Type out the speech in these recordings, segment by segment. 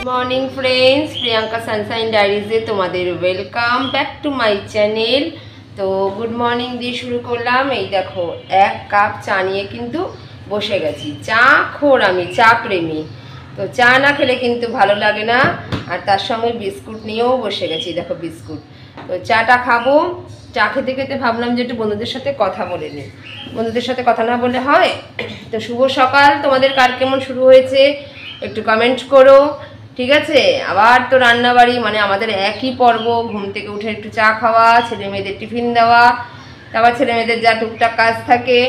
Morning friends, Priyanka sunshine डायरीजे तुम्हारे welcome back to my channel. तो गुड मॉर्निंग दिए शुरू करलाम। এই দেখো এক কাপ চা নিয়ে কিন্তু বসে গেছি। চা খোর আমি, চা প্রেমী। তো চা না খেলে কিন্তু ভালো লাগে না। আর তার সঙ্গে বিস্কুট নিয়েও বসে গেছি। দেখো বিস্কুট। তো চাটা খাবো। চা খেতে খেতে ভাবলাম যে একটু বন্ধুদের সাথে কথা বলে নিই। বন্ধুদের সাথে কথা না বললে হয়? তো শুভ সকাল, তোমাদের কার কেমন শুরু হয়েছে একটু কমেন্ট করো, ঠিক আছে? আবার তো রান্নাবাড়ি, মানে আমাদের একই পর্ব। ঘুম থেকে উঠে একটু চা খাওয়া, ছেলে মেয়েদের টিফিন দেওয়া, তারপর ছেলে মেয়েদের যা টুকটাক কাজ থাকে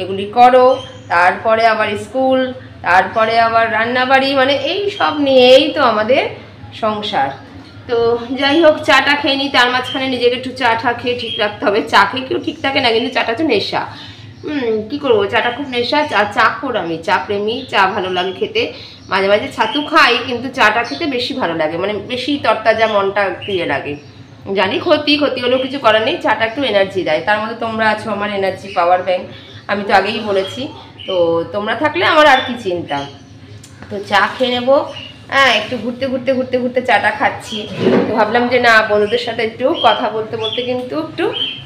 এগুলি করো, তারপরে আবার স্কুল, তারপরে আবার রান্নাবাড়ি, মানে এই সব নিয়েই তো আমাদের সংসার। তো যাই হোক, চাটা খেয়ে নিই, তার মাঝখানে নিজেকে একটু চাটা খেয়ে ঠিক রাখতে হবে। চা খেয়ে কেউ ঠিক থাকে না, কিন্তু চাটা তো নেশা। কি করবো, চাটা খুব নেশা। চা খোর আমি, চা প্রেমী। চা ভালো লাগে খেতে। মাঝে মাঝে ছাতু খাই, কিন্তু চাটা খেতে বেশি ভালো লাগে, মানে বেশি তরতাজা, মনটা প্রিয় লাগে। জানি ক্ষতি হলেও কিছু করার নেই। চাটা একটু এনার্জি দেয়। তার মধ্যে তোমরা আছো আমার এনার্জি পাওয়ার ব্যাংক, আমি তো আগেই বলেছি। তো তোমরা থাকলে আমার আর কি চিন্তা। তো চা খেয়ে নেবো। হ্যাঁ, একটু ঘুরতে চাটা খাচ্ছি। তো ভাবলাম যে না, বন্ধুদের সাথে একটু কথা বলতে বলতে কিন্তু একটু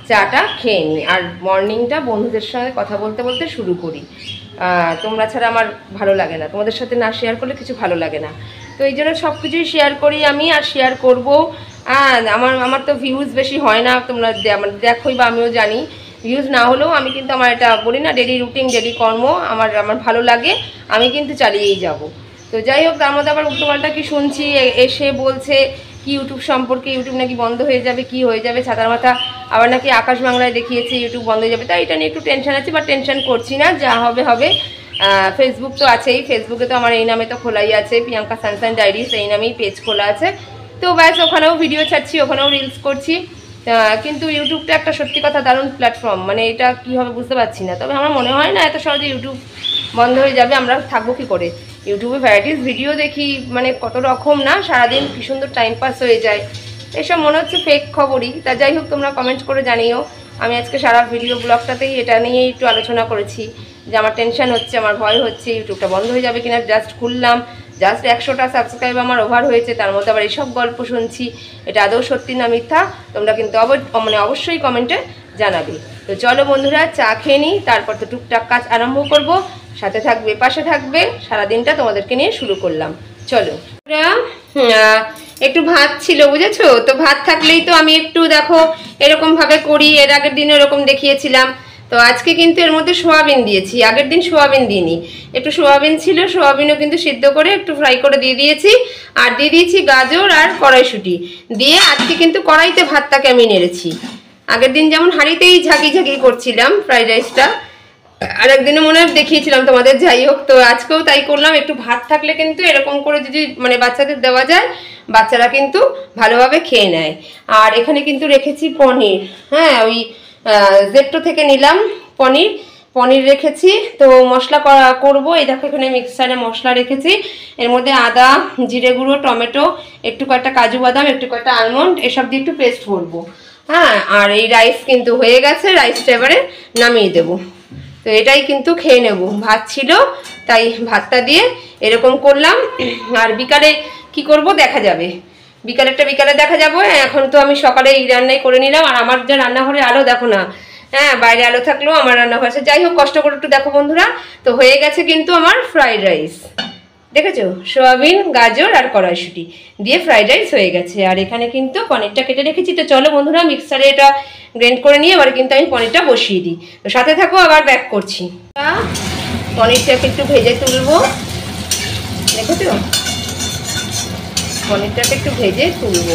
চাটা খেয়ে নিই। আর মর্নিংটা বন্ধুদের সঙ্গে কথা বলতে বলতে শুরু করি। তোমরা ছাড়া আমার ভালো লাগে না, তোমাদের সাথে না শেয়ার করলে কিছু ভালো লাগে না। তো এই জন্য সব কিছুই শেয়ার করি আমি, আর শেয়ার করবো। আমার তো ভিউজ বেশি হয় না, তোমরা দেখোই বা আমিও জানি। ভিউজ না হলেও আমি কিন্তু আমার এটা বলি না, ডেলি রুটিন, ডেলি কর্ম, আমার ভালো লাগে, আমি কিন্তু চালিয়েই যাব। তো যাই হোক, তার মধ্যে আবার উল্টোপাল্টা কি শুনছি, এসে বলছে কি ইউটিউব সম্পর্কে, ইউটিউব নাকি বন্ধ হয়ে যাবে, কি হয়ে যাবে ছাতার মাথা। আবার নাকি আকাশ বাংলায় দেখিয়েছে ইউটিউব বন্ধ হয়ে যাবে। তাই এটা নিয়ে একটু টেনশন আছে, বা টেনশন করছি না, যা হবে হবে। ফেসবুক তো আছেই, ফেসবুকে তো আমার এই নামে তো খোলাই আছে, প্রিয়াঙ্কা সানশাইন ডায়েরিজ, এই নামেই পেজ খোলা আছে। তো ব্যাস, ওখানেও ভিডিও ছাড়ছি, ওখানেও রিলস করছি। কিন্তু ইউটিউবটা একটা সত্যি কথা দারুণ প্ল্যাটফর্ম, মানে এটা কী হবে বুঝতে পারছি না। তবে আমার মনে হয় না এত সহজে ইউটিউব বন্ধ হয়ে যাবে। আমরা থাকবো কী করে? ইউটিউবে ভ্যারাইটিস ভিডিও দেখি, মানে কত রকম না, সারাদিন কী সুন্দর টাইম পাস হয়ে যায়। এসব মনে হচ্ছে ফেক খবরই। তা যাই হোক, তোমরা কমেন্ট করে জানিও। আমি আজকে সারা ভিডিও ব্লগটাতেই এটা নিয়েই একটু আলোচনা করেছি যে আমার টেনশন হচ্ছে, আমার ভয় হচ্ছে ইউটিউবটা বন্ধ হয়ে যাবে কিনা। জাস্ট খুললাম, জাস্ট 100টা সাবস্ক্রাইব আমার ওভার হয়েছে, তার মধ্যে আবার এইসব গল্প শুনছি। এটা আদৌ সত্যি না মিথ্যা, তোমরা কিন্তু অবশ্যই কমেন্টে জানাবে। তো চলো বন্ধুরা, চা খেয়ে নিই, তারপর তো টুকটাক কাজ আরম্ভ করব। সাথে থাকবে, পাশে থাকবে। সারাদিনটা তোমাদেরকে নিয়ে শুরু করলাম, চলো। একটু ভাত ছিল, বুঝেছো? তো ভাত থাকলেই তো আমি একটু দেখো এরকমভাবে করি। এর আগের দিনও এরকম দেখিয়েছিলাম। তো আজকে কিন্তু এর মধ্যে সোয়াবিন দিয়েছি, আগের দিন সোয়াবিন দিইনি। একটু সোয়াবিন ছিল, সোয়াবিনও কিন্তু সিদ্ধ করে একটু ফ্রাই করে দিয়ে দিয়েছি। আর দিয়ে দিয়েছি গাজর আর কড়াইশুঁটি দিয়ে। আজকে কিন্তু কড়াইতে ভাতটাকে আমি নেড়েছি। আগের দিন যেমন হাঁড়িতেই ঝাঁকি করছিলাম ফ্রাইড রাইসটা, আর একদিনে মনে হয় দেখিয়েছিলাম তোমাদের। যাই হোক, তো আজকেও তাই করলাম। একটু ভাত থাকলে কিন্তু এরকম করে যদি মানে বাচ্চাদের দেওয়া যায়, বাচ্চারা কিন্তু ভালোভাবে খেয়ে নেয়। আর এখানে কিন্তু রেখেছি পনির। হ্যাঁ, ওই জেপ্টো থেকে নিলাম পনির রেখেছি। তো মশলা করবো। এই দেখো, এখানে মিক্সারে মশলা রেখেছি। এর মধ্যে আদা, জিরে গুঁড়ো, টমেটো, একটু কয়েকটা কাজু বাদাম, একটু কয়েকটা আলমন্ড, এসব দিয়ে একটু পেস্ট করবো। হ্যাঁ, আর এই রাইস কিন্তু হয়ে গেছে, রাইসটা এবারে নামিয়ে দেবো। তো এটাই কিন্তু খেয়ে নেব। ভাত ছিল তাই ভাতটা দিয়ে এরকম করলাম। আর বিকালে কি করব দেখা যাবে, বিকালে দেখা যাবে। এখন তো আমি সকালে এই রান্নাই করে নিলাম। আর আমার যা রান্নাঘরে আলো দেখো না, হ্যাঁ, বাইরে আলো থাকলেও আমার রান্নাঘর আছে। যাই হোক, কষ্ট করে একটু দেখো বন্ধুরা। তো হয়ে গেছে কিন্তু আমার ফ্রাইড রাইস, দেখেছো? সোয়াবিন, গাজর আর কড়াইশুঁটি দিয়ে ফ্রাইড রাইস হয়ে গেছে। আর এখানে কিন্তু পনিরটা কেটে রেখেছি। তো চলো বন্ধুরা, মিক্সারে এটা গ্রাইন্ড করে নিয়ে এবার কিন্তু আমি পনিরটা বসিয়ে দিই। তো সাথে থাকো, আবার ব্যাক করছি। পনিরটাকে একটু ভেজে তুলবো, দেখেছো? পনিরটাকে একটু ভেজে তুলবো।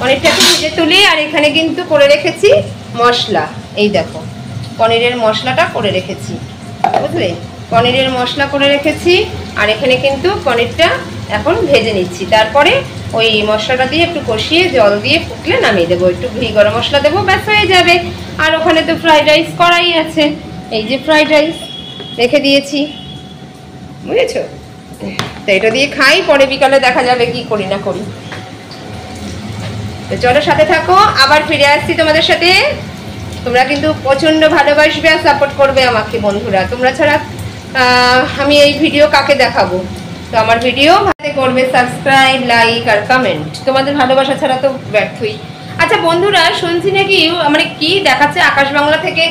পনিরটাকে ভেজে তুলি। আর এখানে কিন্তু করে রেখেছি মশলা। এই দেখো, পনিরের মশলাটা করে রেখেছি, বুঝলে? পনিরের মশলা করে রেখেছি। আর এখানে কিন্তু পনিরটা এখন ভেজে নিচ্ছি। তারপরে ওই মশলাটা দিয়ে একটু কষিয়ে জল দিয়ে ফুটলে নামিয়ে দেবো। একটু ঘি গরম মশলা দেবো, ব্যাস হয়ে যাবে। আর ওখানে তো ফ্রাইড রাইস করাই আছে। এই যে ফ্রাইড রাইস রেখে দিয়েছি, বুঝেছো? তো এটা দিয়ে খাই, পরে বিকালে দেখা যাবে কি করি না করি। তো চলো সাথে থাকো, আবার ফিরে আসছি তোমাদের সাথে। তোমরা কিন্তু প্রচণ্ড ভালোবাসবে আর সাপোর্ট করবে আমাকে বন্ধুরা। তোমরা ছাড়া আমি এই ভিডিও কাকে দেখাবো? তো আমার ভিডিও ভালো করবে, সাবস্ক্রাইব, লাইক আর কমেন্ট। তোমাদের ভালোবাসা ছাড়া তো ব্যর্থই। আচ্ছা বন্ধুরা, শুনছি নাকি মানে কি দেখাচ্ছে আকাশ বাংলা থেকে,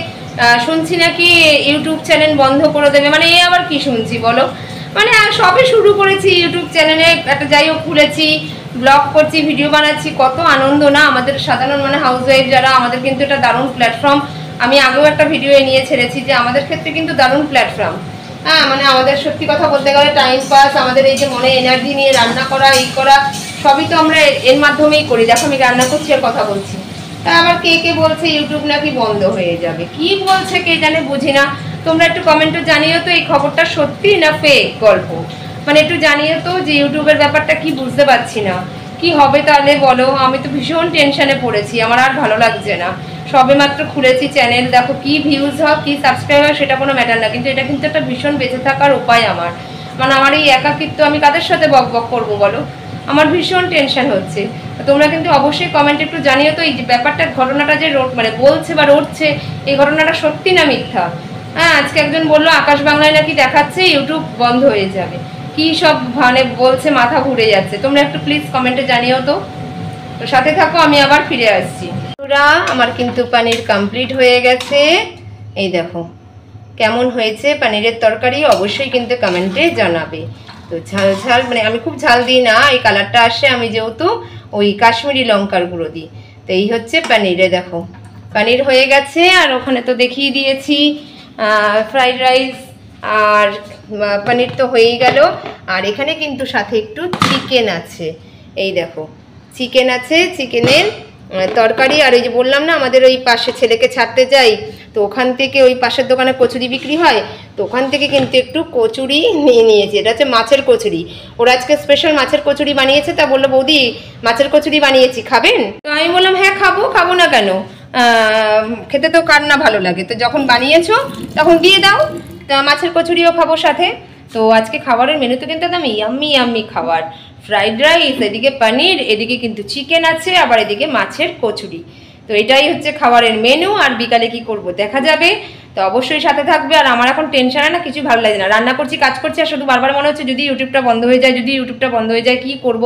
শুনছি নাকি ইউটিউব চ্যানেল বন্ধ করে দেবে। মানে এই আবার কি শুনছি বলো? মানে সবে শুরু করেছি ইউটিউব চ্যানেলে, একটা যাই হোক খুলেছি, ব্লগ করছি, ভিডিও বানাচ্ছি, কত আনন্দ না আমাদের সাধারণ মানে হাউসওয়াইফ যারা, আমাদের কিন্তু এটা দারুণ প্ল্যাটফর্ম। আমি আগেও একটা ভিডিও নিয়ে ছেড়েছি যে আমাদের ক্ষেত্রে কিন্তু দারুণ প্ল্যাটফর্ম। হ্যাঁ, মানে আমাদের সত্যি কথা বলতে গেলে টাইম পাস, আমাদের এই যে মনে এনার্জি নিয়ে রান্না করা, এই করা, সবই তো আমরা এর মাধ্যমেই করি। দেখো আমি রান্না করছি আর কথা বলছি। আবার কে কে বলছে ইউটিউব নাকি বন্ধ হয়ে যাবে, কি বলছে কে জানে, বুঝি না। তোমরা একটু কমেন্টে জানিও তো এই খবরটা সত্যি না ফেক গল্প, মানে একটু জানিও তো যে ইউটিউবের ব্যাপারটা কি, বুঝতে পারছি না কি হবে তাহলে বলো। আমি তো ভীষণ টেনশনে পড়েছি, আমার আর ভালো লাগছে না। সবে মাত্র খুলেছি চ্যানেল, দেখো কি ভিউজ হোক কি সাবস্ক্রাইব হয় সেটা কোনো ম্যাটার না, কিন্তু এটা কিন্তু একটা ভীষণ বেঁচে থাকার উপায় আমার। মানে আমার এই একাকিত্ব, আমি কাদের সাথে বক বক করবো বলো? আমার ভীষণ টেনশন হচ্ছে। তোমরা কিন্তু অবশ্যই কমেন্টে একটু জানিও তো এই যে ব্যাপারটা, ঘটনাটা যে মানে বলছে বা রটছে, এই ঘটনাটা সত্যি না মিথ্যা। হ্যাঁ, আজকে একজন বললো আকাশ বাংলায় নাকি দেখাচ্ছে ইউটিউব বন্ধ হয়ে যাবে, কি সব মানে বলছে, মাথা ঘুরে যাচ্ছে। তোমরা একটু প্লিজ কমেন্টে জানিও তো। তো সাথে থাকো, আমি আবার ফিরে আসছি। পুরা আমার কিন্তু পনির কমপ্লিট হয়ে গেছে। এই দেখো কেমন হয়েছে পনিরের তরকারি, অবশ্যই কিন্তু কমেন্টে জানাবে। তো ঝাল ঝাল, মানে আমি খুব ঝাল দিই না, এই কালারটা আসে আমি যেহেতু ওই কাশ্মীরি লঙ্কার গুঁড়ো দিই। তো এই হচ্ছে পনিরে, দেখো পনির হয়ে গেছে। আর ওখানে তো দেখিয়ে দিয়েছি ফ্রাইড রাইস আর পনির তো হয়েই গেল। আর এখানে কিন্তু সাথে একটু চিকেন আছে, এই দেখো চিকেন আছে, চিকেনের তরকারি। আর এই যে বললাম না আমাদের ওই পাশে ছেলেকে ছাড়তে যাই, তো ওখান থেকে ওই পাশের দোকানে কচুরি বিক্রি হয়, তো ওখান থেকে কিন্তু একটু কচুরি নিয়ে নিয়েছি। এটা হচ্ছে মাছের কচুরি, ওরা আজকে স্পেশাল মাছের কচুরি বানিয়েছে। তা বললো বৌদি মাছের কচুরি বানিয়েছি, খাবেন? তো আমি বললাম হ্যাঁ খাবো, খাবো না কেন, খেতে তো কার না ভালো লাগে। তো যখন বানিয়েছো তখন দিয়ে দাও, তা মাছের কচুরিও খাবো সাথে। তো আজকে খাবারের মেনুতে কিন্তু একদম ইয়াম্মি ইয়াম্মি খাবার, ফ্রাইড রাইস, এদিকে পনির, এদিকে কিন্তু চিকেন আছে, আবার এদিকে মাছের কচুরি। তো এটাই হচ্ছে খাবারের মেনু। আর বিকালে কি করব দেখা যাবে, তো অবশ্যই সাথে থাকবে। আর আমার এখন টেনশন না, কিছু ভালো লাগে না, রান্না করছি, কাজ করছি, আর শুধু বারবার মনে হচ্ছে যদি ইউটিউবটা বন্ধ হয়ে যায়, যদি ইউটিউবটা বন্ধ হয়ে যায় কি করব,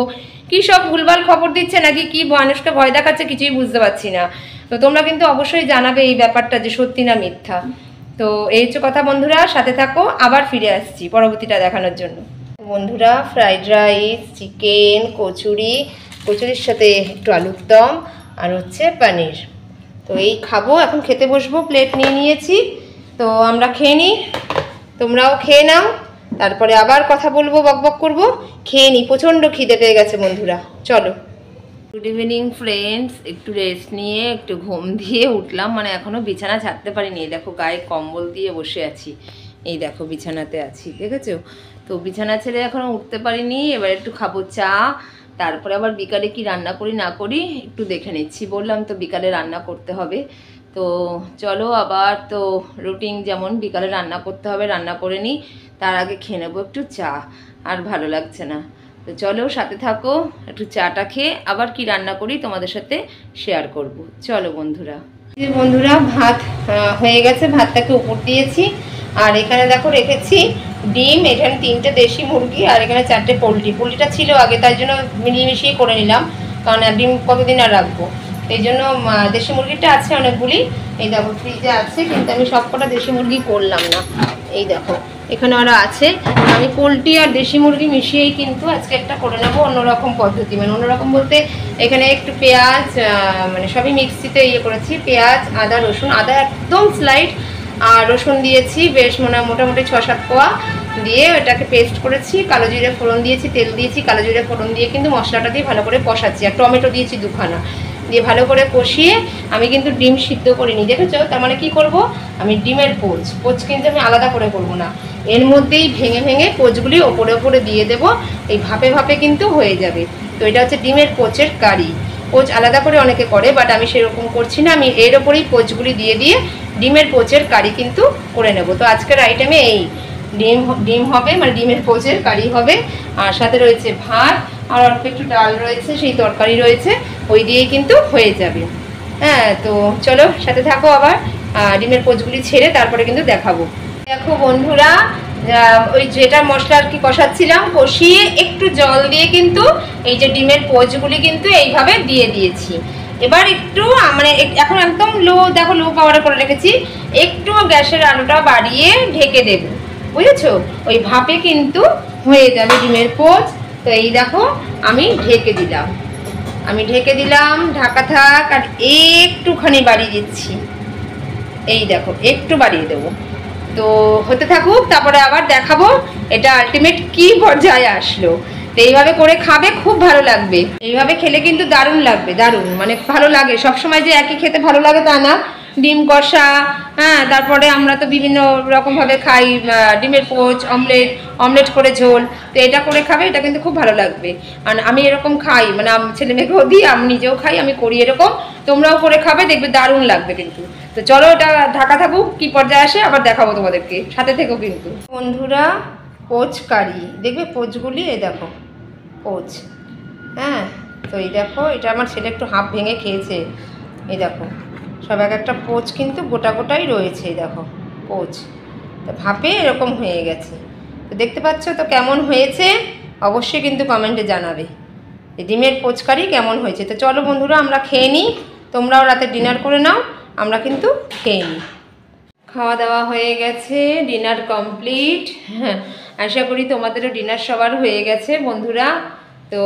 কি সব ভুলভাল খবর দিচ্ছে নাকি কি মানুষকে ভয় দেখাচ্ছে, কিছুই বুঝতে পারছি না। তো তোমরা কিন্তু অবশ্যই জানাবে এই ব্যাপারটা যে সত্যি না মিথ্যা। তো এই হচ্ছে কথা বন্ধুরা, সাথে থাকো, আবার ফিরে আসছি পরবর্তীটা দেখানোর জন্য। বন্ধুরা ফ্রাইড রাইস, চিকেন, কচুরি, কচুরির সাথে একটু আলুর দম আর হচ্ছে পনির, তো এই খাবো, এখন খেতে বসবো। প্লেট নিয়ে নিয়েছি, তো আমরা খেয়ে নিই, তোমরাও খেয়ে নাও, তারপরে আবার কথা বলবো, বকবক করবো। খেয়ে নিই, প্রচণ্ড খিদে পেয়ে গেছে বন্ধুরা, চলো। গুড ইভিনিং ফ্রেন্ডস, একটু রেস্ট নিয়ে একটু ঘুম দিয়ে উঠলাম, মানে এখনও বিছানা ছাড়তে পারিনি। দেখো গায়ে কম্বল দিয়ে বসে আছি, এই দেখো বিছানাতে আছি, দেখেছো? তো বিছানা ছেড়ে এখনও উঠতে পারিনি। এবার একটু খাবো চা, তারপরে আবার বিকালে কি রান্না করি না করি একটু দেখে নিচ্ছি। বললাম তো বিকালে রান্না করতে হবে, তো চলো আবার তো রুটিন যেমন বিকালে রান্না করতে হবে, রান্না করে নিই, তার আগে খেয়ে নেবো একটু চা, আর ভালো লাগছে না। তো চলো সাথে থাকো, একটু চাটা খেয়ে আবার কি রান্না করি তোমাদের সাথে শেয়ার করব। চলো বন্ধুরা। বন্ধুরা ভাত হয়ে গেছে, ভাতটাকে উপর দিয়েছি। আর এখানে দেখো রেখেছি ডিম, এখানে 3টে দেশি মুরগি, আর এখানে 4টে পোলট্রি। পোলট্রিটা ছিল আগে, তাই জন্য মিলিয়ে করে নিলাম, কারণ ডিম কতদিন আর রাখবো, এই জন্য দেশি মুরগিটা আছে অনেকগুলি। এই দেখো ফ্রিজে আছে, কিন্তু আমি সব কটা দেশি মুরগি করলাম না। এই দেখো এখানে ওরা আছে, আমি পোলট্রি আর দেশি মুরগি মিশিয়েই কিন্তু আজকে একটা করে নেবো অন্যরকম পদ্ধতি। মানে অন্যরকম বলতে এখানে একটু পেঁয়াজ, মানে সবই মিক্সিতে ইয়ে করেছি, পেঁয়াজ, আদা, রসুন, আদা একদম স্লাইড, আর রসুন দিয়েছি বেশ মোটামুটি 6-7 কোয়া দিয়ে এটাকে পেস্ট করেছি। কালো জিরে ফোড়ন দিয়েছি, তেল দিয়েছি, কালো জিরে ফোড়ন দিয়ে কিন্তু মশলাটা দিয়ে ভালো করে কষাচ্ছি। আর টমেটো দিয়েছি 2খানা, দিয়ে ভালো করে কষিয়ে আমি কিন্তু ডিম সিদ্ধ করিনি, দেখেছো? তার মানে কি করব, আমি ডিমের পোচ কিন্তু আমি আলাদা করে করব না, এর মধ্যেই ভেঙে ভেঙে পোচগুলি ওপরে ওপরে দিয়ে দেব, এই ভাপে ভাপে কিন্তু হয়ে যাবে। তো এটা হচ্ছে ডিমের পোচের কারি। পোচ আলাদা করে অনেকে করে, বাট আমি সেরকম করছি না, আমি এর ওপরেই পোচগুলি দিয়ে দিয়ে ডিমের পোচের কারি কিন্তু করে নেব। তো আজকের আইটেমে এই ডিম হবে, মানে ডিমের পোচের কারি হবে, আর সাথে রয়েছে ভাত, আর অল্প একটু ডাল রয়েছে, সেই তরকারি রয়েছে, ওই দিয়েই কিন্তু হয়ে যাবে। হ্যাঁ, তো চলো সাথে থাকো আবার। ডিমের পোচগুলি ছেড়ে তারপরে কিন্তু দেখাবো। দেখো বন্ধুরা, ওই যেটা মশলা আর কি কষাচ্ছিলাম, কষিয়ে একটু জল দিয়ে কিন্তু এই যে ডিমের পোচগুলি কিন্তু এইভাবে দিয়ে দিয়েছি। এবার একটু মানে এখন একদম লো, দেখো লো পাওয়ারে করে রেখেছি। একটু গ্যাসের আলোটা বাড়িয়ে ঢেকে দেব, বুঝেছো? ওই ভাপে কিন্তু হয়ে যাবে ডিমের পোচ। তো এই দেখো আমি ঢেকে দিলাম, ঢাকা থাক। আর একটুখানি বাড়িয়ে দিচ্ছি, এই দেখো একটু বাড়িয়ে দেবো। তো হতে থাকুক, তারপরে আবার দেখাবো এটা আলটিমেট কি পর্যায়ে আসলো। তো এইভাবে করে খাবে, খুব ভালো লাগবে। এইভাবে খেলে কিন্তু দারুণ লাগবে, দারুণ মানে ভালো লাগে। সবসময় যে একই খেতে ভালো লাগে তা না, ডিম কষা, হ্যাঁ, তারপরে আমরা তো বিভিন্ন রকমভাবে খাই, ডিমের পোচ, অমলেট করে ঝোল। তো এটা করে খাবে, এটা কিন্তু খুব ভালো লাগবে। আর আমি এরকম খাই, মানে ছেলে মেয়েকেও দিই, আমি নিজেও খাই, আমি করি এরকম। তোমরাও করে খাবে, দেখবে দারুণ লাগবে কিন্তু। তো চলো এটা ঢাকা থাকুক, কি পর্যায়ে আসে আবার দেখাবো তোমাদেরকে, সাথে থেকো কিন্তু। বন্ধুরা, পোচ কারি দেখবে, পোচগুলি এই দেখো পোচ, হ্যাঁ। তো এই দেখো, এটা আমার ছেলে একটু হাফ ভেঙে খেয়েছে। এই দেখো সব এক একটা পোচ কিন্তু গোটা গোটাই রয়েছে, এই দেখো পোচ। তো ভাপে এরকম হয়ে গেছে। তো দেখতে পাচ্ছ তো কেমন হয়েছে, অবশ্যই কিন্তু কমেন্টে জানাবে এই ডিমের পোচ কারি কেমন হয়েছে। তো চলো বন্ধুরা আমরা খেয়ে নিই, তোমরাও রাতে ডিনার করে নাও, আমরা কিন্তু খেয়ে নিই। খাওয়া দাওয়া হয়ে গেছে, ডিনার কমপ্লিট। হ্যাঁ, আশা করি তোমাদেরও ডিনার সবার হয়ে গেছে বন্ধুরা। তো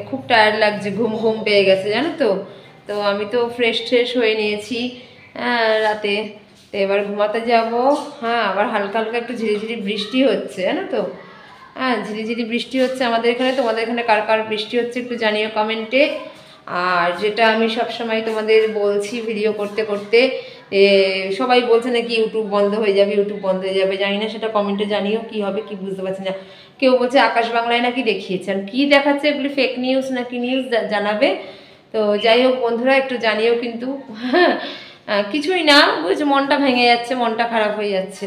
খুব টায়ার্ড লাগছে, ঘুম ঘুম পেয়ে গেছে জানো তো। তো আমি তো ফ্রেশ হয়ে নিয়েছি রাতে। তো এবার ঘুমাতে যাব। হ্যাঁ, আবার হালকা হালকা একটু ঝিরিঝিরি বৃষ্টি হচ্ছে জানো তো। হ্যাঁ, ঝিরিঝিরি বৃষ্টি হচ্ছে আমাদের এখানে। তোমাদের এখানে কার কার বৃষ্টি হচ্ছে একটু জানিও কমেন্টে। আর যেটা আমি সবসময় তোমাদের বলছি ভিডিও করতে করতে, সবাই বলছে নাকি ইউটিউব বন্ধ হয়ে যাবে, জানি না, সেটা কমেন্টে জানিও কি হবে কি বুঝতে পারছি না। কেউ বলছে আকাশ বাংলায় নাকি দেখিয়েছে, আর কি দেখাচ্ছে এগুলি ফেক নিউজ নাকি নিউজ জানাবে। তো যাই হোক বন্ধুরা, একটু জানিও কিন্তু। হ্যাঁ, কিছুই না, বুঝছো, মনটা ভেঙে যাচ্ছে, মনটা খারাপ হয়ে যাচ্ছে,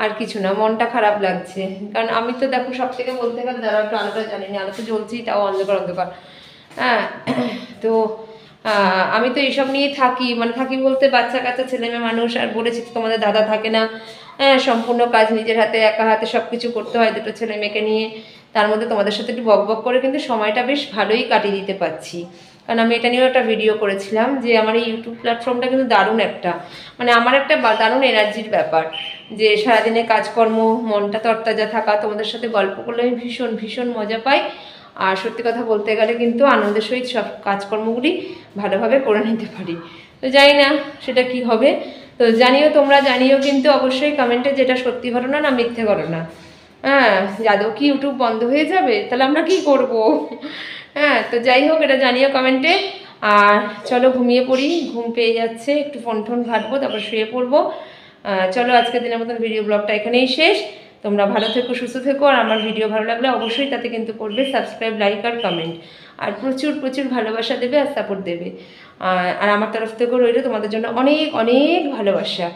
আর কিছু না, মনটা খারাপ লাগছে। কারণ আমি তো দেখো সব থেকে বলতে গেলে, যারা একটু আলোটা জানি না, আলো তো জ্বলছেই, তাও অন্ধকার। হ্যাঁ, তো আমি তো এইসব নিয়ে থাকি, মানে থাকি বলতে বাচ্চা কাচ্চা ছেলে মেয়ে মানুষ। আর বলেছি তো তোমাদের দাদা থাকে না, হ্যাঁ, সম্পূর্ণ কাজ নিজের হাতে একা হাতে সব কিছু করতে হয় দুটো ছেলে মেয়েকে নিয়ে। তার মধ্যে তোমাদের সাথে একটু বক করে কিন্তু সময়টা বেশ ভালোই কাটিয়ে দিতে পারছি। কারণ আমি এটা নিয়েও একটা ভিডিও করেছিলাম যে আমার এই ইউটিউব প্ল্যাটফর্মটা কিন্তু দারুণ একটা, মানে আমার একটা দারুণ এনার্জির ব্যাপার। যে সারাদিনে কাজকর্ম, মনটা তরতাজা থাকা, তোমাদের সাথে গল্প করলে আমি ভীষণ মজা পাই। আর সত্যি কথা বলতে গেলে কিন্তু আনন্দের সহিত সব কাজকর্মগুলি ভালোভাবে করে নিতে পারি। তো জানি না সেটা কি হবে, তো তোমরা জানিও কিন্তু অবশ্যই কমেন্টে, যেটা সত্যি ঘটনা না মিথ্যে ঘটনা। হ্যাঁ, যাদব কি ইউটিউব বন্ধ হয়ে যাবে, তাহলে আমরা কি করব? হ্যাঁ, তো যাই হোক এটা জানিও কমেন্টে। আর চলো ঘুমিয়ে পড়ি, ঘুম পেয়ে যাচ্ছে, একটু ফোন ঘাটবো, তারপর শুয়ে পড়বো। চলো আজকের দিনের মতন ভিডিও ব্লগটা এখানেই শেষ। তোমরা ভালো থেকো, সুস্থ থেকো। আর আমার ভিডিও ভালো লাগলে অবশ্যই তাতে কিন্তু করবে সাবস্ক্রাইব, লাইক আর কমেন্ট। আর প্রচুর ভালোবাসা দেবে আর সাপোর্ট দেবে। আর আমার তরফ থেকেও রইল তোমাদের জন্য অনেক ভালোবাসা।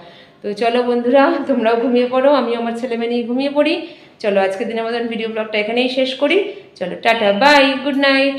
তো চলো বন্ধুরা, তোমরাও ঘুমিয়ে পড়ো, আমিও আমার ছেলে মেয়ে নিয়ে ঘুমিয়ে পড়ি। চলো আজকের দিনের মতন ভিডিও ব্লগটা এখানেই শেষ করি। চলো টাটা, বাই, গুড নাইট।